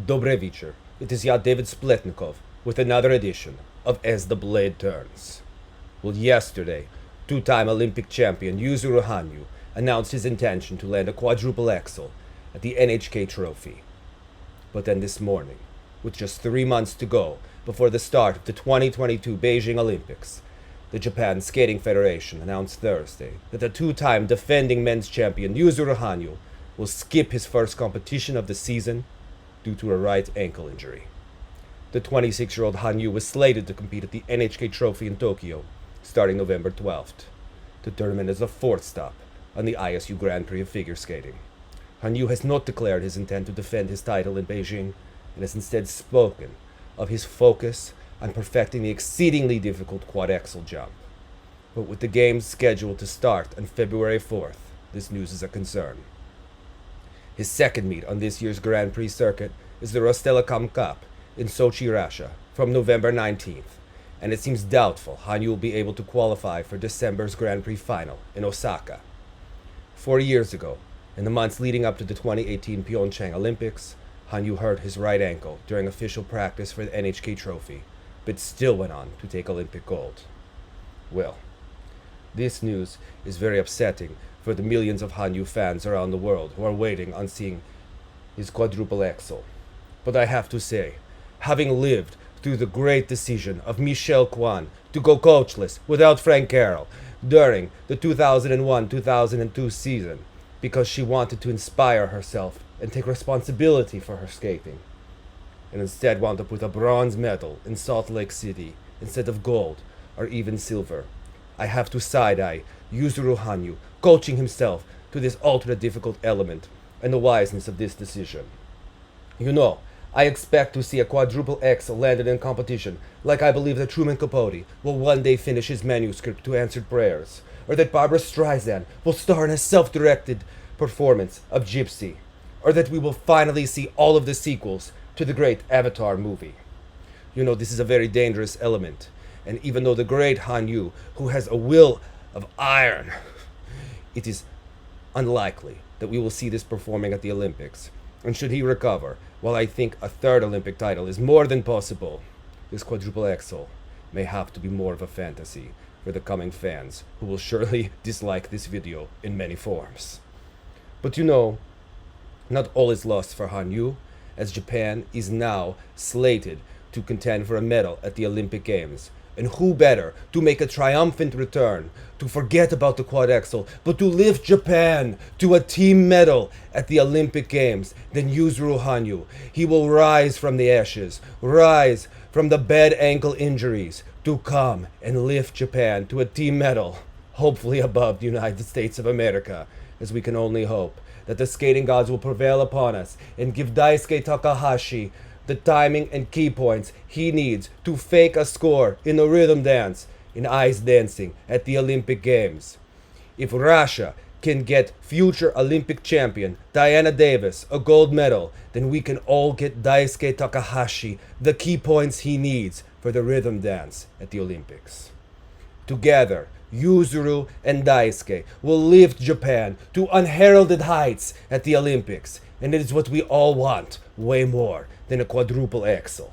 Dobry вечер. It is ya David Spletnikov with another edition of As the Blade Turns. Well, yesterday, two-time Olympic champion Yuzuru Hanyu announced his intention to land a quadruple axel at the NHK Trophy. But then this morning, with just 3 months to go before the start of the 2022 Beijing Olympics, the Japan Skating Federation announced Thursday that the two-time defending men's champion Yuzuru Hanyu will skip his first competition of the season due to a right ankle injury. The 26-year-old Hanyu was slated to compete at the NHK Trophy in Tokyo starting November 12th. The tournament is the fourth stop on the ISU Grand Prix of figure skating. Hanyu has not declared his intent to defend his title in Beijing and has instead spoken of his focus on perfecting the exceedingly difficult quad axel jump. But with the games scheduled to start on February 4th, this news is a concern. His second meet on this year's Grand Prix circuit is the Rostelecom Cup in Sochi, Russia, from November 19th, and it seems doubtful Hanyu will be able to qualify for December's Grand Prix Final in Osaka. 4 years ago, in the months leading up to the 2018 Pyeongchang Olympics, Hanyu hurt his right ankle during official practice for the NHK Trophy, but still went on to take Olympic gold. Well, this news is very upsetting for the millions of Hanyu fans around the world who are waiting on seeing his quadruple axel. But I have to say, having lived through the great decision of Michelle Kwan to go coachless without Frank Carroll during the 2001-2002 season because she wanted to inspire herself and take responsibility for her skating, and instead wound up with a bronze medal in Salt Lake City instead of gold or even silver, I have to side-eye Yuzuru Hanyu coaching himself to this ultra-difficult element and the wiseness of this decision. You know, I expect to see a quadruple axel landed in competition, like I believe that Truman Capote will one day finish his manuscript to Answered Prayers, or that Barbra Streisand will star in a self-directed performance of Gypsy, or that we will finally see all of the sequels to the great Avatar movie. You know, this is a very dangerous element, and even though the great Hanyu, who has a will of iron, it is unlikely that we will see this performing at the Olympics. And should he recover, while I think a third Olympic title is more than possible, this quadruple axel may have to be more of a fantasy for the coming fans, who will surely dislike this video in many forms. But you know, not all is lost for Hanyu, as Japan is now slated to contend for a medal at the Olympic Games. And who better to make a triumphant return, to forget about the quad axel, but to lift Japan to a team medal at the Olympic Games than Yuzuru Hanyu. He will rise from the ashes, rise from the bad ankle injuries, to come and lift Japan to a team medal, hopefully above the United States of America, as we can only hope that the skating gods will prevail upon us and give Daisuke Takahashi the timing and key points he needs to fake a score in the rhythm dance in ice dancing at the Olympic Games. If Russia can get future Olympic champion Diana Davis a gold medal, then we can all get Daisuke Takahashi the key points he needs for the rhythm dance at the Olympics. Together, Yuzuru and Daisuke will lift Japan to unheralded heights at the Olympics, and it is what we all want way more than a quadruple axel.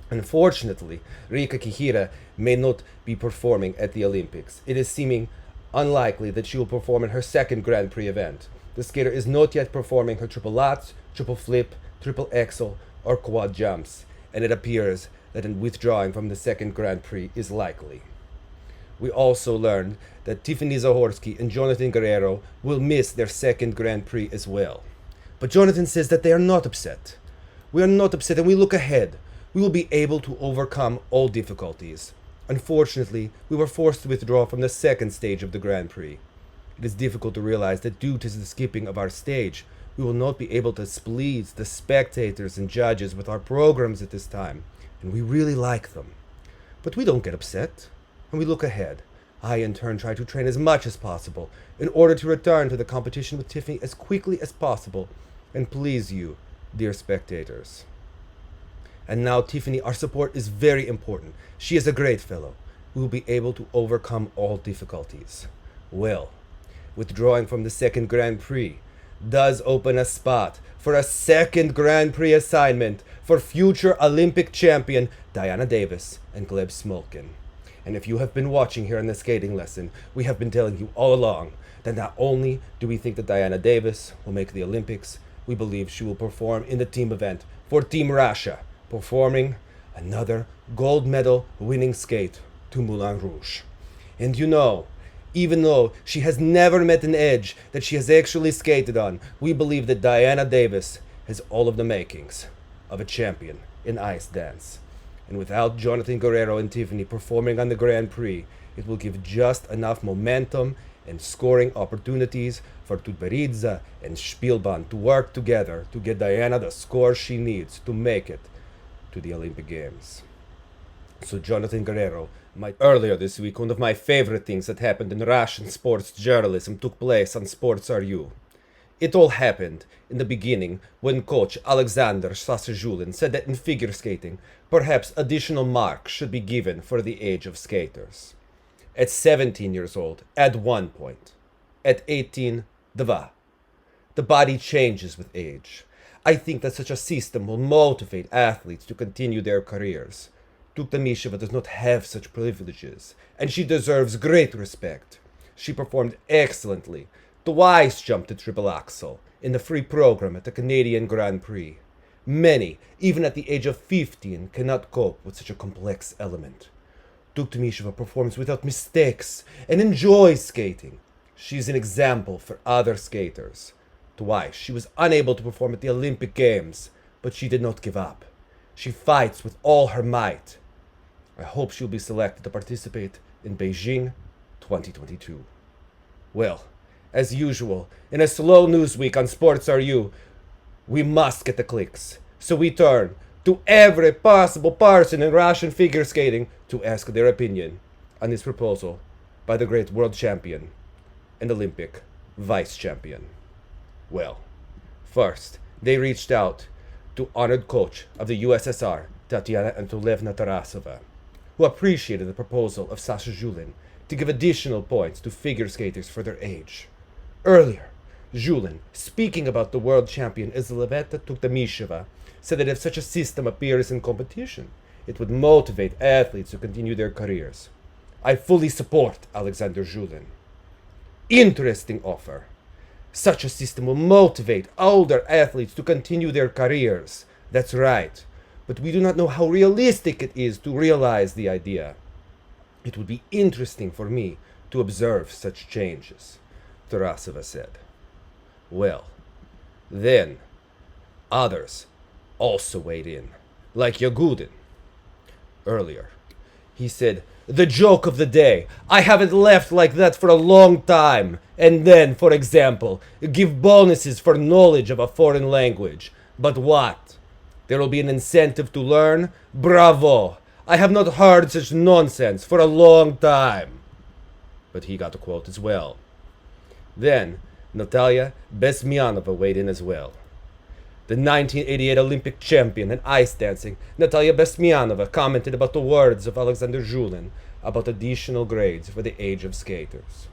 Unfortunately, Rika Kihira may not be performing at the Olympics. It is seeming unlikely that she will perform in her second Grand Prix event. The skater is not yet performing her triple lutz, triple flip, triple axel, or quad jumps, and it appears that a withdrawing from the second Grand Prix is likely. We also learned that Tiffany Zahorsky and Jonathan Guerrero will miss their second Grand Prix as well. But Jonathan says that they are not upset. We are not upset, and we look ahead. We will be able to overcome all difficulties. Unfortunately, we were forced to withdraw from the second stage of the Grand Prix. It is difficult to realize that due to the skipping of our stage, we will not be able to please the spectators and judges with our programs at this time, and we really like them. But we don't get upset, and we look ahead. I, in turn, try to train as much as possible in order to return to the competition with Tiffany as quickly as possible and please you, dear spectators. And now, Tiffany, our support is very important. She is a great fellow. We will be able to overcome all difficulties. Well, withdrawing from the second Grand Prix does open a spot for a second Grand Prix assignment for future Olympic champion Diana Davis and Gleb Smolkin. And if you have been watching here in the skating lesson, we have been telling you all along that not only do we think that Diana Davis will make the Olympics, we believe she will perform in the team event for Team Russia, performing another gold medal winning skate to Moulin Rouge. And you know, even though she has never met an edge that she has actually skated on, we believe that Diana Davis has all of the makings of a champion in ice dance. And without Jonathan Guerrero and Tiffany performing on the Grand Prix, it will give just enough momentum and scoring opportunities for Tutberidze and Spielbahn to work together to get Diana the score she needs to make it to the Olympic Games. So Jonathan Guerrero might... Earlier this week, one of my favorite things that happened in Russian sports journalism took place on Sports RU. It all happened in the beginning when coach Alexandra Zhulin said that in figure skating, perhaps additional marks should be given for the age of skaters. At 17 years old, at 1 point. At 18, 2. The body changes with age. I think that such a system will motivate athletes to continue their careers. Tuktamysheva does not have such privileges, and she deserves great respect. She performed excellently, twice jumped the triple axel in the free program at the Canadian Grand Prix. Many, even at the age of 15, cannot cope with such a complex element. Tuktamysheva performs without mistakes and enjoys skating. She is an example for other skaters. Twice she was unable to perform at the Olympic Games, but she did not give up. She fights with all her might. I hope she'll be selected to participate in Beijing 2022. Well, as usual, in a slow news week on Sports RU, we must get the clicks. So we turn to every possible person in Russian figure skating to ask their opinion on this proposal by the great world champion and Olympic vice champion. Well, first, they reached out to honored coach of the USSR, Tatyana Anatolievna Tarasova, who appreciated the proposal of Sasha Zhulin to give additional points to figure skaters for their age. Earlier, Zhulin, speaking about the world champion Elizaveta Tuktamysheva, said that if such a system appears in competition, it would motivate athletes to continue their careers. I fully support Alexandra Zhulin. Interesting offer. Such a system will motivate older athletes to continue their careers. That's right. But we do not know how realistic it is to realize the idea. It would be interesting for me to observe such changes, Tarasova said. Well, then, others also weighed in, like Yagudin. Earlier, he said, "The joke of the day. I haven't laughed like that for a long time. And then, for example, give bonuses for knowledge of a foreign language. But what? There will be an incentive to learn? Bravo! I have not heard such nonsense for a long time." But he got a quote as well. Then, Natalia Besmyanova weighed in as well. The 1988 Olympic champion in ice dancing, Natalia Besmyanova commented about the words of Alexandra Zhulin about additional grades for the age of skaters.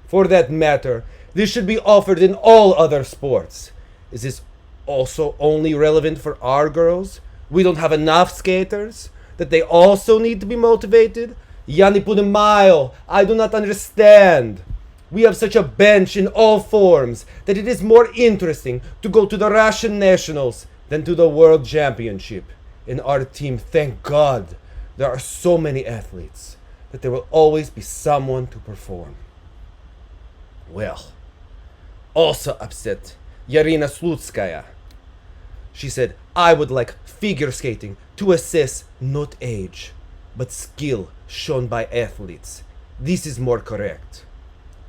For that matter, this should be offered in all other sports. Is this also only relevant for our girls? We don't have enough skaters? That they also need to be motivated? Yani Pudemayo, I do not understand. We have such a bench in all forms that it is more interesting to go to the Russian Nationals than to the World Championship. In our team, thank God, there are so many athletes that there will always be someone to perform. Well, also upset, Yarina Slutskaya. She said, I would like figure skating to assess not age, but skill shown by athletes. This is more correct.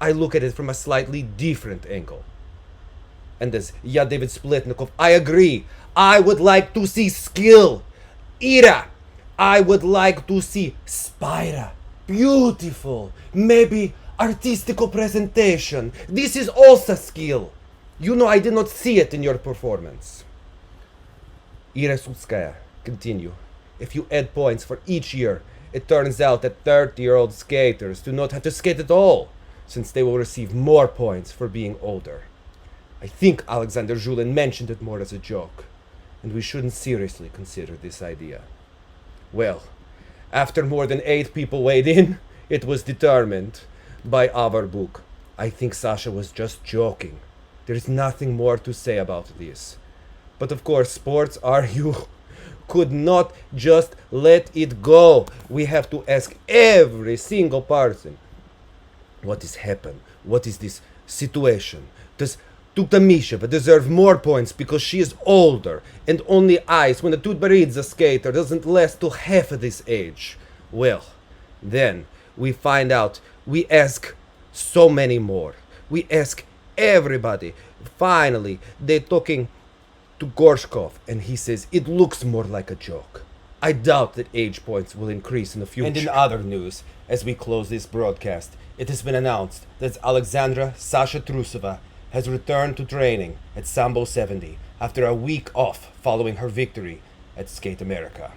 I look at it from a slightly different angle. And as David Spletnikov, I agree. I would like to see skill. Ira, I would like to see Spira. Beautiful. Maybe artistico presentation. This is also skill. You know, I did not see it in your performance. Ira Sutskaya, continue. If you add points for each year, it turns out that 30-year-old skaters do not have to skate at all, since they will receive more points for being older. I think Alexandra Zhulin mentioned it more as a joke, and we shouldn't seriously consider this idea. Well, after more than 8 people weighed in, it was determined by our book. I think Sasha was just joking. There is nothing more to say about this. But of course, sports are you could not just let it go. We have to ask every single person, what is happened? What is this situation? Does Tuktamysheva deserve more points because she is older and on the ice when a tutberidze skater doesn't last to half of this age? Well, then we find out, we ask so many more. We ask everybody. Finally, they're talking to Gorshkov, and he says it looks more like a joke. I doubt that age points will increase in the future. And in other news, as we close this broadcast, it has been announced that Alexandra Sasha Trusova has returned to training at Sambo 70 after a week off following her victory at Skate America.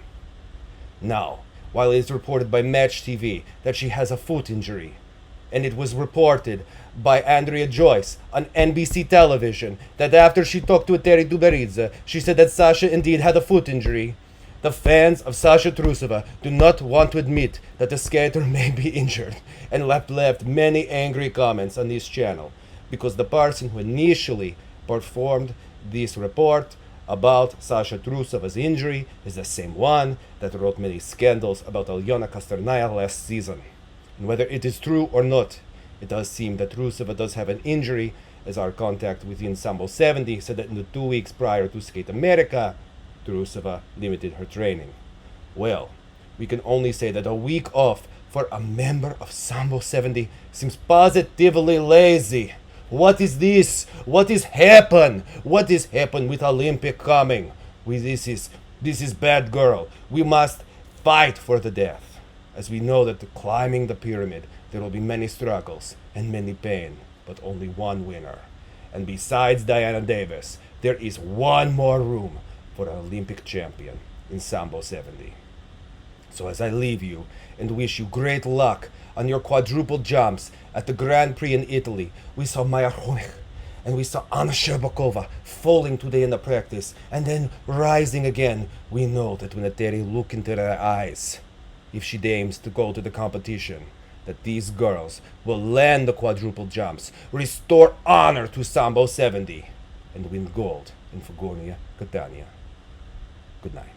Now, while it is reported by Match TV that she has a foot injury, and it was reported by Andrea Joyce on NBC television that after she talked to eteri tutberidze, she said that Sasha indeed had a foot injury, the fans of Sasha Trusova do not want to admit that the skater may be injured and left many angry comments on this channel because the person who initially performed this report about Sasha Trusova's injury is the same one that wrote many scandals about Alyona Kosternaya last season. And whether it is true or not, it does seem that Trusova does have an injury, as our contact within Sambo 70 said that in the 2 weeks prior to Skate America, Trusova limited her training. Well, we can only say that a week off for a member of Sambo 70 seems positively lazy. What is this? What is happen? What is happen with Olympic coming? This is bad girl. We must fight for the death, as we know that climbing the pyramid there will be many struggles and many pain, but only one winner. And besides Diana Davis, there is one more room for an Olympic champion in Sambo 70. So as I leave you and wish you great luck on your quadruple jumps at the Grand Prix in Italy, we saw Maya Honig and we saw Anna Sherbakova falling today in the practice and then rising again. We know that when eteri look into their eyes, if she aims to go to the competition, that these girls will land the quadruple jumps, restore honor to Sambo 70, and win gold in figurное, катание. Good night.